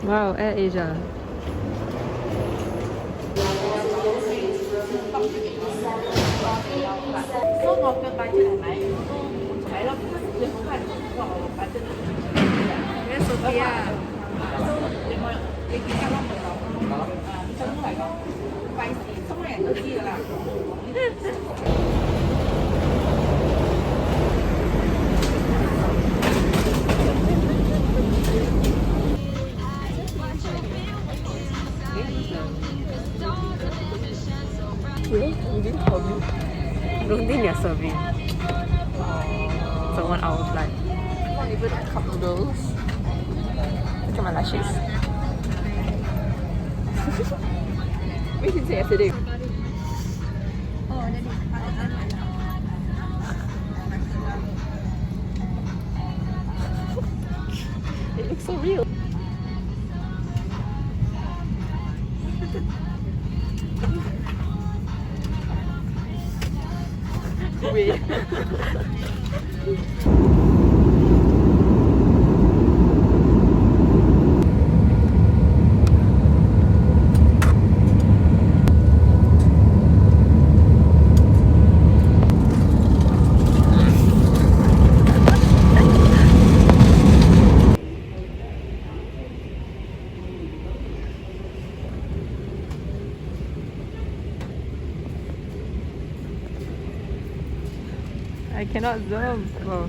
Wow, Air Asia. Really? You didn't tell me? Don't think you're serving. It's a 1 hour flight. Not even a cup noodles. Look at my lashes. We didn't say yesterday. It looks so real. Wait. I cannot zoom. Oh.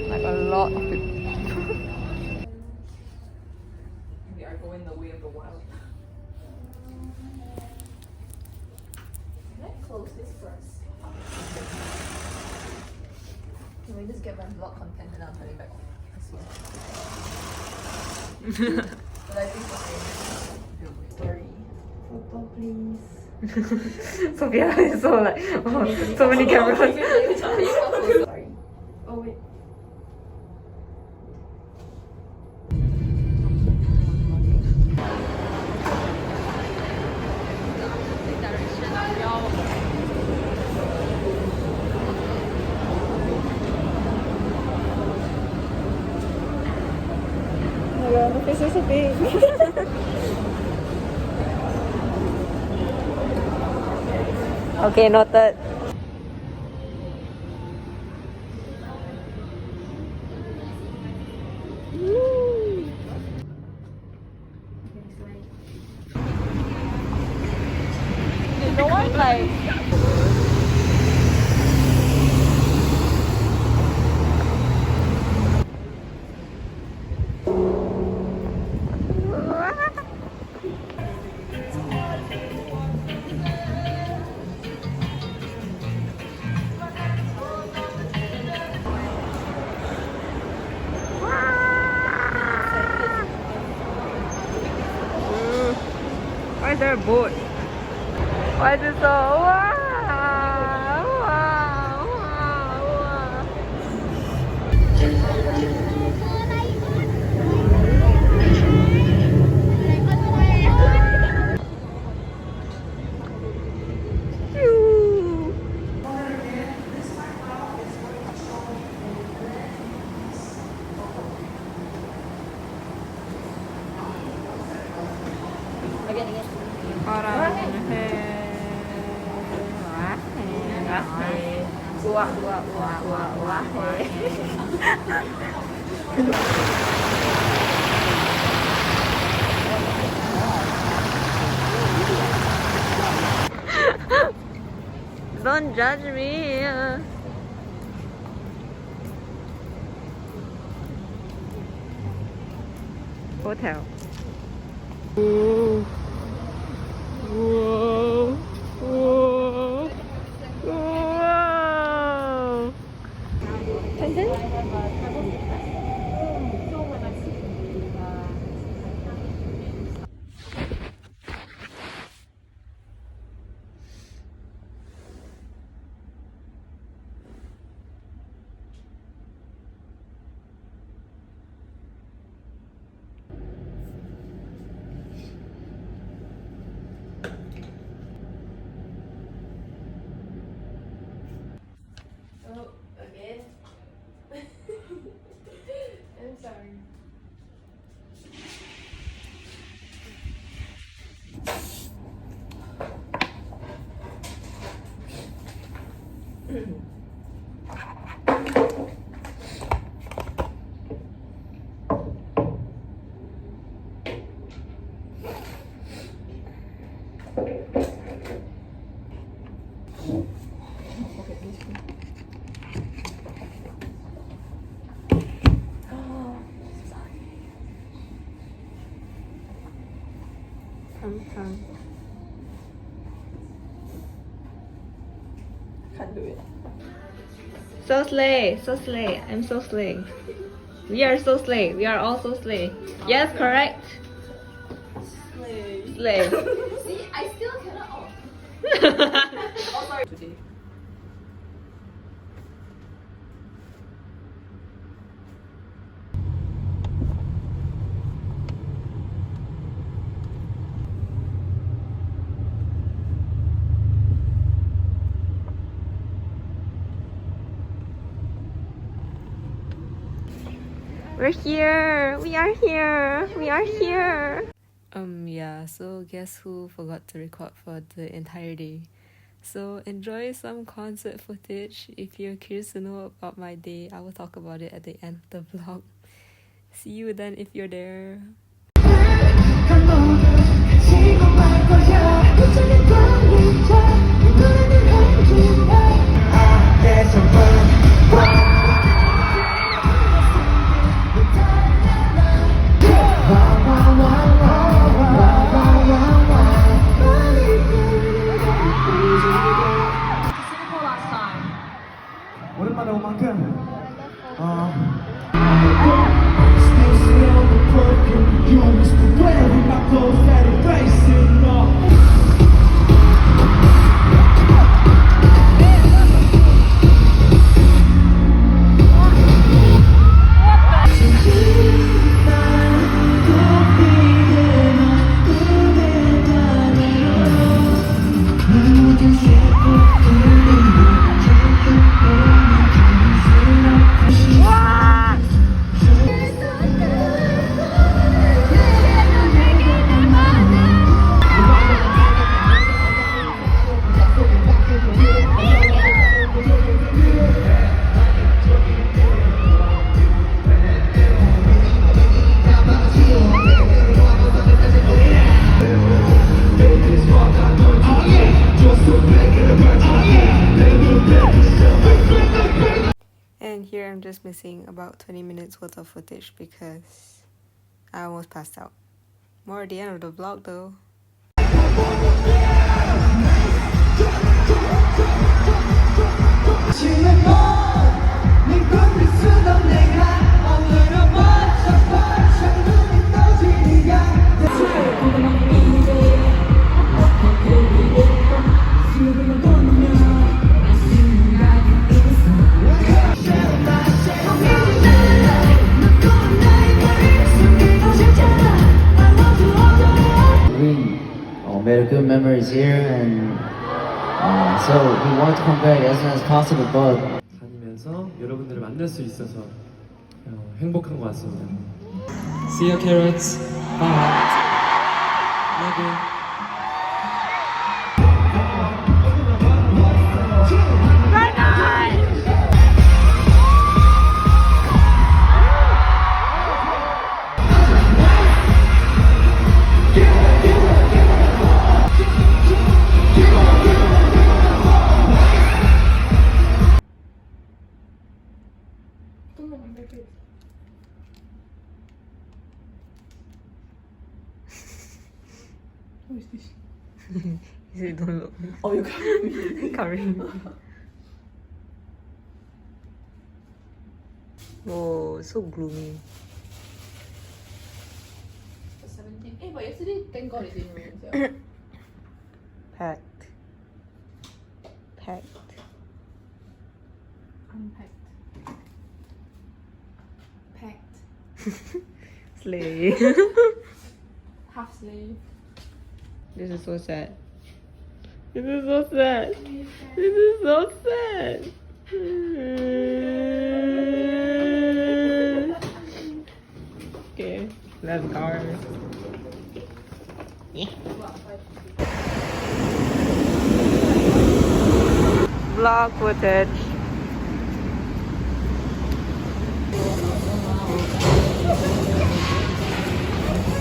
Like a lot of people. We are going the way of the wild. Let's close this first. Can we just get my vlog content and I'll turn it back on? But I think it's story. Photo, please. Sophia is so like, oh, so many cameras. Sorry. Oh wait. Oh my god, my face is so big. Okay, noted. No one like. Why is there a boat? Why is it so? Wow, wow, wow, Don't judge me. Hotel. Whoa. Whoa. Whoa. Whoa. Oh, again? I'm sorry. Can't do it. So slay, so slay. I'm so slay. We are so slay. We are all so slay. Yes, correct. Slay. Slay. See, I still cannot. Oh, sorry. Today. We're here. We are here. We are here. Yeah, so guess who forgot to record for the entire day? So enjoy some concert footage. If you're curious to know about my day, I will talk about it at the end of the vlog. See you then if you're there. 오랜만에 온 만큼 And here I'm just missing about 20 minutes worth of footage because I almost passed out. More at the end of the vlog though. Made a good memories here, and so we want to come back as soon as possible. But 다니면서 여러분들을 만날 수 있어서 행복한 것 같습니다. See you, carrots. Bye. Love you. Who is this? He said, don't look. Oh, you can't me. Covering me. Oh, so gloomy. 17. Hey, but yesterday, thank God it didn't rain. So. Packed. Packed. Unpacked. Packed. Slay. Half slave. This is so sad. This is so sad. This is so sad. Okay, let's go. Vlog footage.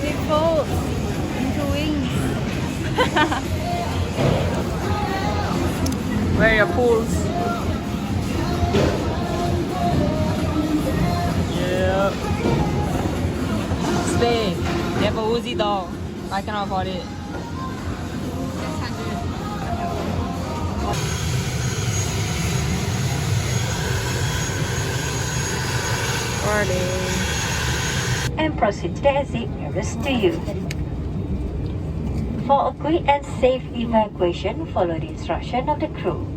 Big folds into wings. Where are your pools? Yeah. Stay. They have a Uzi doll. I cannot afford it. And proceed to the exit nearest to you. For a quick and safe evacuation, follow the instruction of the crew.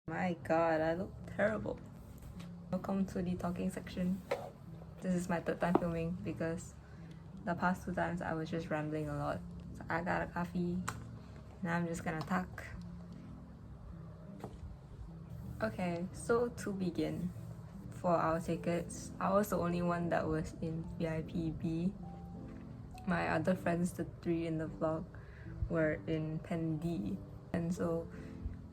My god, I look terrible. Welcome to the talking section. This is my third time filming because the past 2 times I was just rambling a lot. So I got a coffee. Now I'm just gonna talk. Okay, so to begin, for our tickets, I was the only one that was in VIP B. My other friends, the 3 in the vlog, were in Pen D. And so,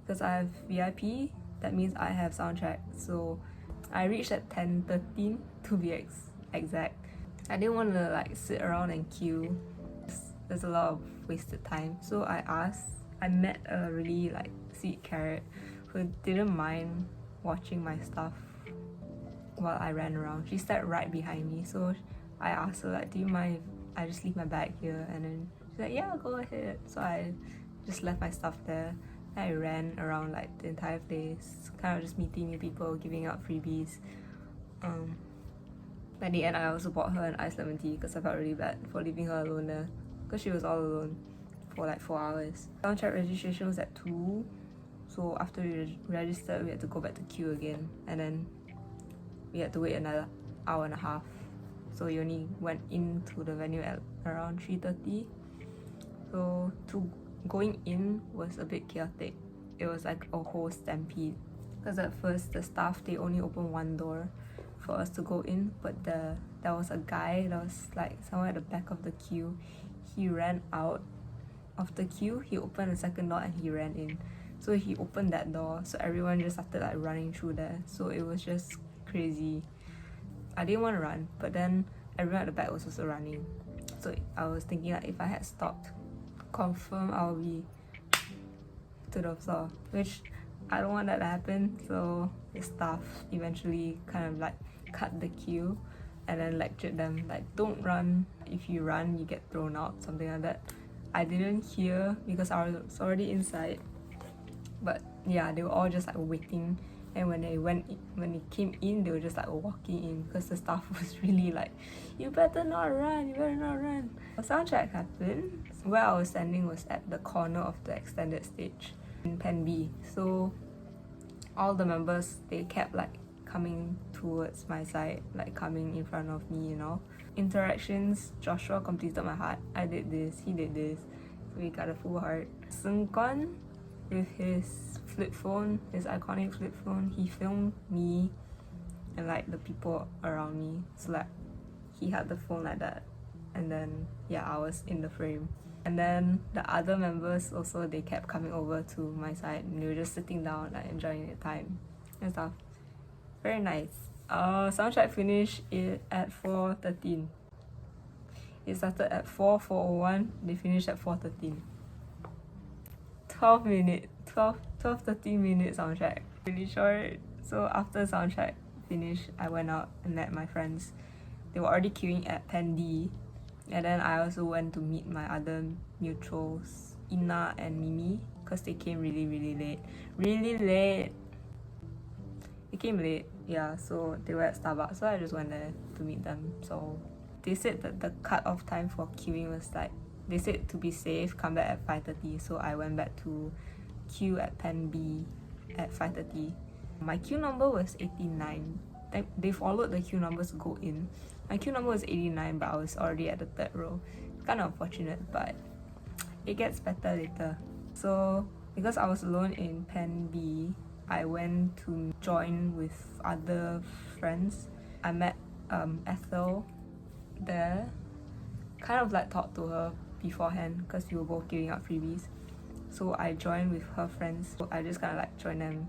because I have VIP, that means I have soundcheck. So I reached at 10:13 to be exact. I didn't want to like sit around and queue. There's a lot of wasted time. So I met a really like sweet carrot who didn't mind watching my stuff while I ran around. She sat right behind me, so I asked her like, do you mind if I just leave my bag here? And then she's like, yeah, go ahead. So I just left my stuff there. I ran around like the entire place, kind of just meeting new people, giving out freebies. At the end, I also bought her an iced lemon tea because I felt really bad for leaving her alone there, because she was all alone for like 4 hours. Soundcheck registration was at 2, so after we registered, we had to go back to queue again, and then we had to wait another hour and a half. So we only went into the venue at around 3:30. So going in was a bit chaotic. It was like a whole stampede. Because at first the staff, they only opened one door for us to go in, but there was a guy that was like somewhere at the back of the queue. He ran out of the queue, he opened the second door and he ran in. So he opened that door, so everyone just started like running through there. So it was just crazy. I didn't want to run, but then everyone at the back was also running. So I was thinking like if I had stopped, confirm I'll be to the floor, which I don't want that to happen. So the staff eventually kind of like cut the queue and then lectured them like, don't run, if you run you get thrown out, something like that. I didn't hear because I was already inside, but yeah, they were all just like waiting, and when they came in, they were just like walking in because the staff was really like, you better not run, you better not run. The soundcheck happened. Where I was standing was at the corner of the extended stage in Pen B. So all the members, they kept like coming towards my side, like coming in front of me, you know. Interactions, Joshua completed my heart. I did this, he did this. So we got a full heart. Seungkwan, with his flip phone, his iconic flip phone, he filmed me and like the people around me. So like he had the phone like that, and then yeah, I was in the frame. And then the other members also, they kept coming over to my side and they were just sitting down like enjoying their time and stuff. Very nice. Soundcheck finished it at 4:13. It started at 4:01. They finished at 4:13. 13 minutes soundcheck. Really short. So after soundcheck finished, I went out and met my friends. They were already queuing at Pen D. And then I also went to meet my other neutrals, Ina and Mimi, because they came really late. Really late. They came late, yeah, so they were at Starbucks, so I just went there to meet them. So they said that the cut-off time for queuing was like, they said to be safe, come back at 5:30. So I went back to queue at Pen B at 5:30. My queue number was 89. they followed the queue numbers to go in. My queue number was 89, but I was already at the third row. Kind of unfortunate, but it gets better later. So because I was alone in Pen B, I went to join with other friends. I met Ethel there. Kind of like talked to her beforehand because we were both giving out freebies. So I joined with her friends. So I just kind of like joined them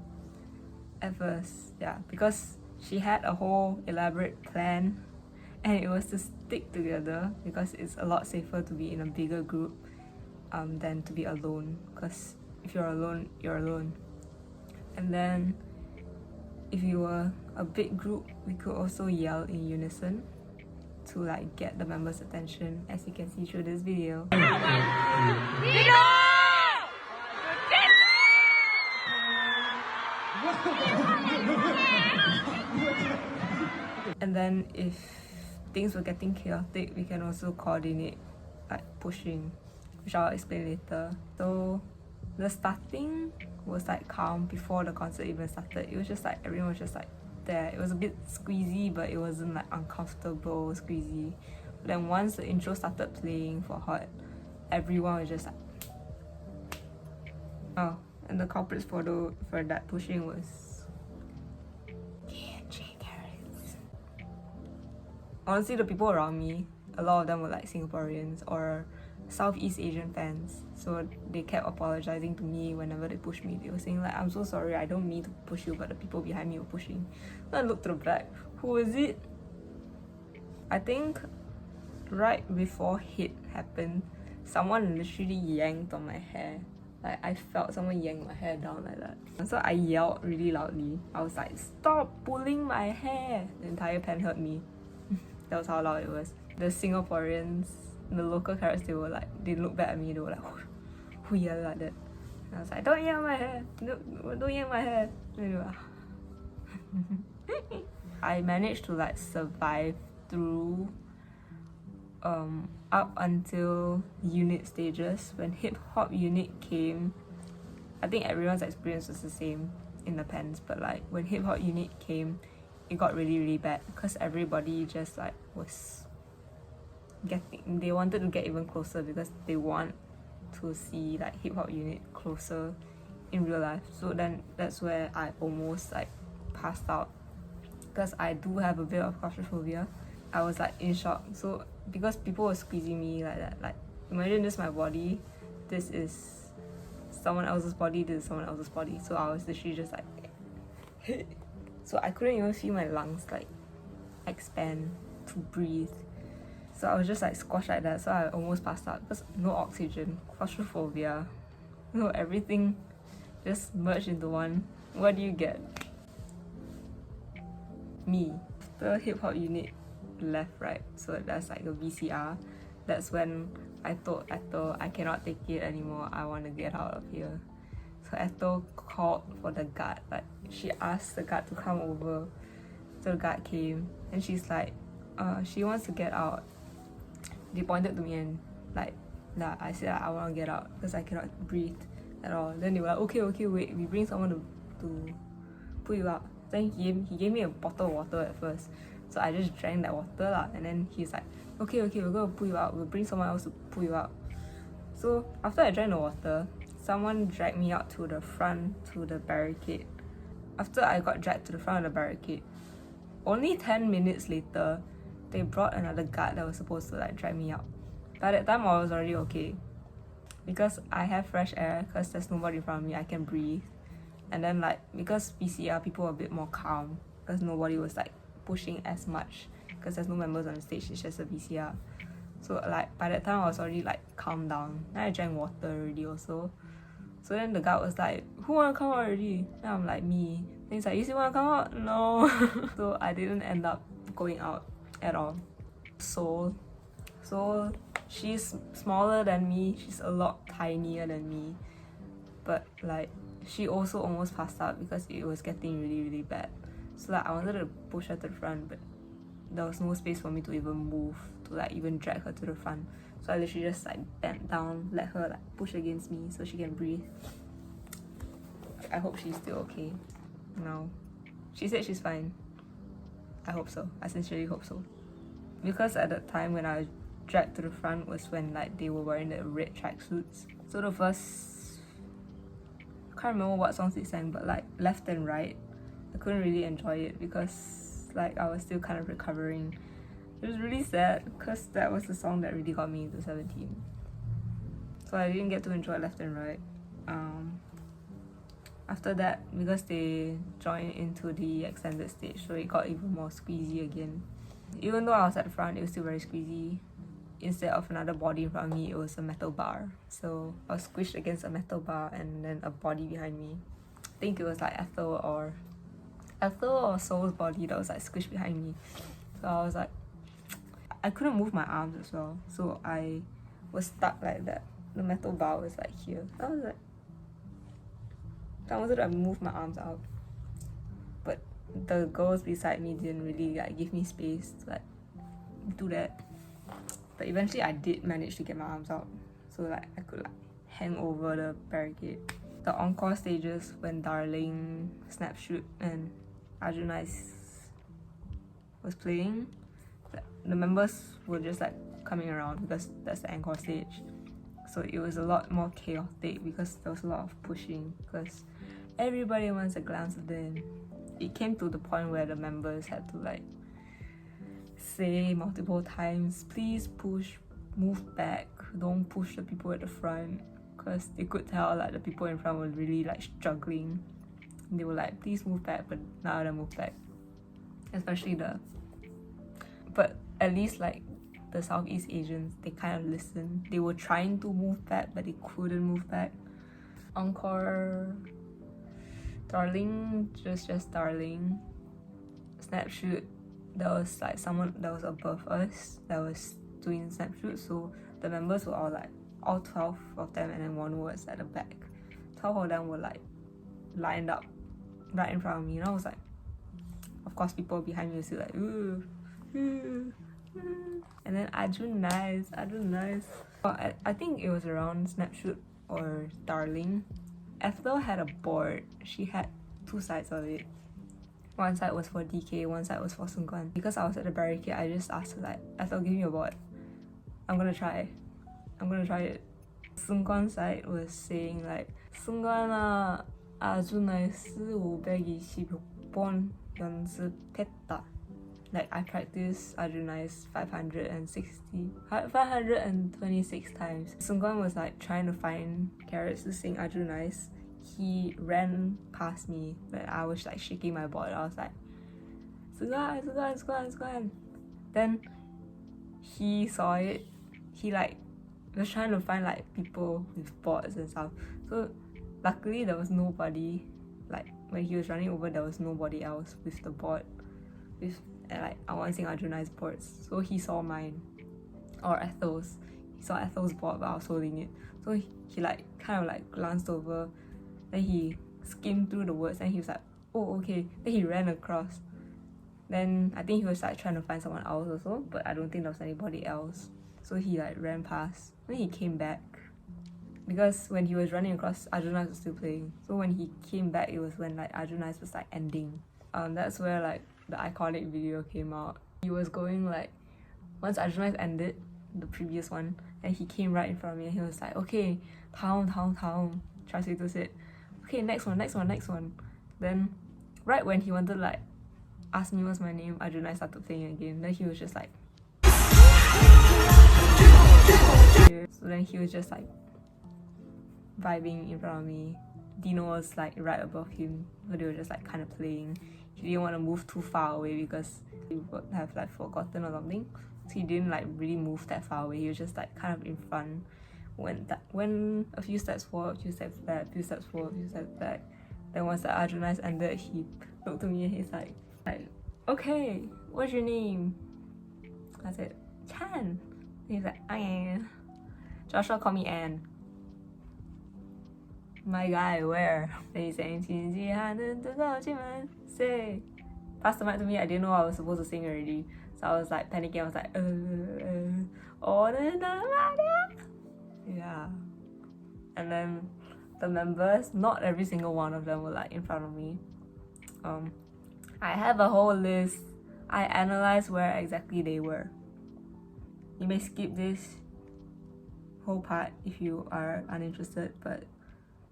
at first, yeah, because she had a whole elaborate plan, and it was to stick together because it's a lot safer to be in a bigger group than to be alone. Because if you're alone, you're alone. And then if you were a big group, we could also yell in unison to like get the members' attention, as you can see through this video. And then if things were getting chaotic, we can also coordinate like pushing, which I'll explain later. So the starting was like calm before the concert even started. It was just like everyone was just like there. It was a bit squeezy, but it wasn't like uncomfortable squeezy. But then once the intro started playing for Hot, everyone was just like, oh, and the culprits for that pushing was carrots. Honestly, the people around me, a lot of them were like Singaporeans or Southeast Asian fans, so they kept apologizing to me whenever they pushed me. They were saying like, I'm so sorry, I don't mean to push you, but the people behind me were pushing. Then I looked to the back, who is it? I think right before hit happened, someone literally yanked on my hair. Like I felt someone yank my hair down like that. And so I yelled really loudly. I was like, stop pulling my hair! The entire pen heard me. That was how loud it was. The Singaporeans, the local carrots, they were like, they looked back at me, they were like, who yelled like that? And I was like, don't yank my hair! Don't yank my hair! And they were like, I managed to like survive through up until unit stages. When hip hop unit came, I think everyone's experience was the same in the pens, but like when hip hop unit came, it got really bad because everybody just like was they wanted to get even closer because they want to see like hip hop unit closer in real life. So then that's where I almost like passed out because I do have a bit of claustrophobia. I was like in shock. So because people were squeezing me like that, like imagine this is my body, this is someone else's body, this is someone else's body. So I was literally just like so I couldn't even feel my lungs like expand to breathe. So I was just like squashed like that. So I almost passed out because no oxygen, claustrophobia, everything just merged into one. What do you get? Me. The hip hop unit left, right? So that's like a VCR. That's when I told Ethel I cannot take it anymore. I want to get out of here. So Ethel called for the guard. Like she asked the guard to come over. So the guard came and she's like, she wants to get out. They pointed to me and like, nah, I said I want to get out because I cannot breathe at all. Then they were like, okay, wait, we bring someone to pull you out. Then he gave me a bottle of water at first. So I just drank that water lah. And then he's like, okay, we're gonna pull you out. We'll bring someone else to pull you out. So after I drank the water, someone dragged me out to the front, to the barricade. After I got dragged to the front of the barricade, only 10 minutes later, they brought another guard that was supposed to like drag me out. By that time, I was already okay. Because I have fresh air, because there's nobody in front of me, I can breathe. And then like, because PCR, people were a bit more calm. Because nobody was like pushing as much. Because there's no members on the stage, it's just a VCR. So like, by that time, I was already like calmed down. Then I drank water already also. So then the guard was like, who wanna come out already? Then I'm like, me. Then he's like, you still wanna come out? No. So I didn't end up going out at all. So she's smaller than me. She's a lot tinier than me. But like, she also almost passed out because it was getting really bad. So like, I wanted to push her to the front, but there was no space for me to even move, to like even drag her to the front. So I literally just like bent down, let her like push against me so she can breathe. I hope she's still okay now. She said she's fine. I hope so. I sincerely hope so. Because at that time when I dragged to the front was when like they were wearing the red tracksuits. So the first, I can't remember what songs they sang, but like left and right, I couldn't really enjoy it because like I was still kind of recovering. It was really sad because that was the song that really got me into 17. So I didn't get to enjoy left and right. After that, because they joined into the extended stage, so it got even more squeezy again. Even though I was at the front, it was still very squeezy. Instead of another body in front of me, it was a metal bar. So I was squished against a metal bar and then a body behind me. I think it was like Ethel or Soul's body that was like squished behind me. So I was like, I couldn't move my arms as well. So I was stuck like that. The metal bar was like here. I was like, I wanted to move my arms out, but the girls beside me didn't really like give me space to like do that. But eventually I did manage to get my arms out, so like I could like hang over the barricade. The encore stages when Darling, Snapshoot and Arjunice was playing, the members were just like coming around because that's the encore stage. So it was a lot more chaotic because there was a lot of pushing because everybody wants a glance of them. It came to the point where the members had to like say multiple times, please push, move back, don't push the people at the front, because they could tell like the people in front were really like struggling. And they were like, please move back, but none of them moved back. Especially but at least like the Southeast Asians, they kind of listened. They were trying to move back, but they couldn't move back. Encore, Darling, just Darling. Snapshoot, there was like someone that was above us that was doing Snapshoot, so the members were all 12 of them, and then one was at the back. 12 of them were like lined up right in front of me, and I was like, of course people behind me were still like, ooh, ooh. And then Arjunice. I think it was around Snapshoot or Darling. Ethel had a board. She had two sides of it. One side was for DK, one side was for Seungkwan. Because I was at the barricade, I just asked her like, Ethel, give me a board. I'm gonna try it. Seungkwan side was saying like, Seungkwan아, Arjunice 526번 연습했다. Like I practiced Arjunice 526 times. Seungkwan was like trying to find carats to sing Arjunice. He ran past me, but I was like shaking my board. I was like, Seungkwan. Then he saw it. He like was trying to find like people with boards and stuff. So luckily there was nobody. Like when he was running over, there was nobody else with the board. And like I want to sing Arjunice's boards, so he saw mine or Ethel's. He saw Ethel's board, but I was holding it. So he like kind of like glanced over, then he skimmed through the words, and he was like, "Oh, okay." Then he ran across. Then I think he was like trying to find someone else also, but I don't think there was anybody else. So he like ran past. Then he came back, because when he was running across, Arjunice was still playing. So when he came back, it was when like Arjunice was like ending. That's where like the iconic video came out. He was going like, once Arjunice ended the previous one, and he came right in front of me and he was like, okay, taung. Translator said, okay, next one. Then right when he wanted to like ask me what's my name, Arjunice started playing again. Then he was just like, so then he was just like vibing in front of me. Dino was like right above him, so they were just like kind of playing. He didn't want to move too far away because he would have like forgotten or something. So he didn't like really move that far away. He was just like kind of in front. When a few steps forward, a few steps back, a few steps forward, a few steps back. Then once the Arjunice ended, he looked to me and he's like, okay, what's your name? I said, Chan. And he's like, Ann. Joshua called me Ann. My guy, where? Then he's saying, say. Passed the mic to me. I didn't know I was supposed to sing already. So I was like panicking. I was like, yeah. And then the members, not every single one of them were like in front of me. I have a whole list I analyzed where exactly they were. You may skip this whole part if you are uninterested, but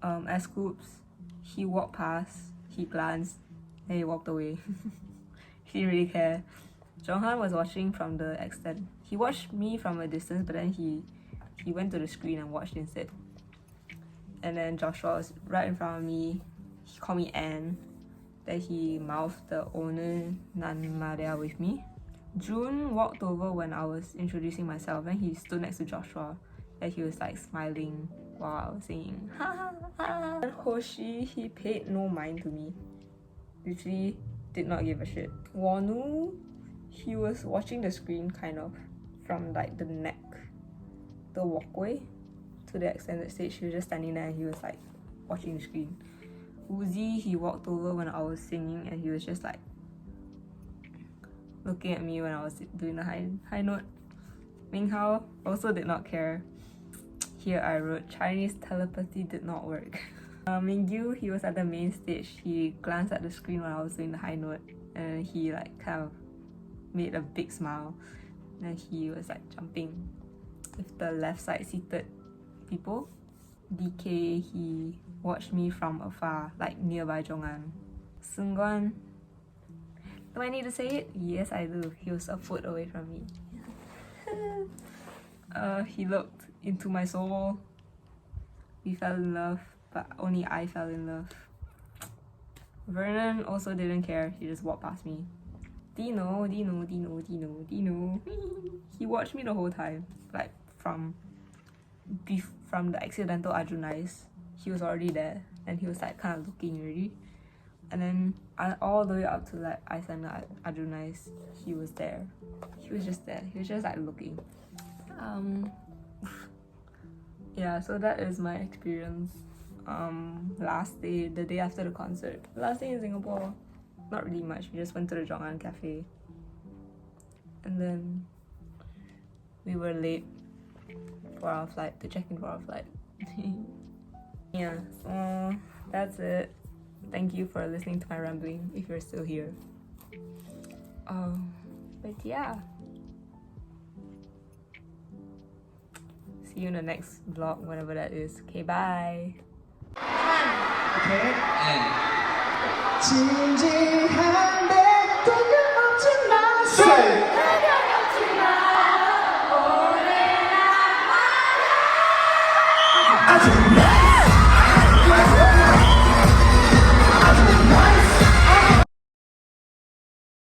as Scoops, he walked past, he glanced, then he walked away. He didn't really care. Jeonghan was watching from the extent. He watched me from a distance, but then he went to the screen and watched instead. And then Joshua was right in front of me. He called me Anne. Then he mouthed the owner Nan Maria with me. June walked over when I was introducing myself, and he stood next to Joshua. And he was like smiling while I was singing. Ha ha ha. And Hoshi, he paid no mind to me. Literally did not give a shit. Wonu, he was watching the screen kind of from like the neck, the walkway to the extended stage. He was just standing there and he was like watching the screen. Uzi, he walked over when I was singing and he was just like looking at me when I was doing the high note. Minghao also did not care. Here I wrote, Chinese telepathy did not work. Mingyu, he was at the main stage. He glanced at the screen when I was doing the high note and he like kind of made a big smile. And he was like jumping with the left side seated people. DK, he watched me from afar, like nearby jeonghan. Seungkwan, do I need to say it? Yes, I do. He was a foot away from me. He looked into my soul. We fell in love, but only I fell in love. Vernon also didn't care. He just walked past me. Dino. He watched me the whole time, like from the accidental Ajunais. He was already there, and he was like kind of looking already. And then all the way up to like Iceland Ajunais, he was there. He was just there. He was just like looking. Yeah, so that is my experience. Last day, the day after the concert. Last day in Singapore, not really much. We just went to the Jeonghan Cafe. And then we were late for our flight, to check in for our flight. Yeah, so that's it. Thank you for listening to my rambling, if you're still here. But yeah. See you in the next vlog, whenever that is. Okay, bye. 진지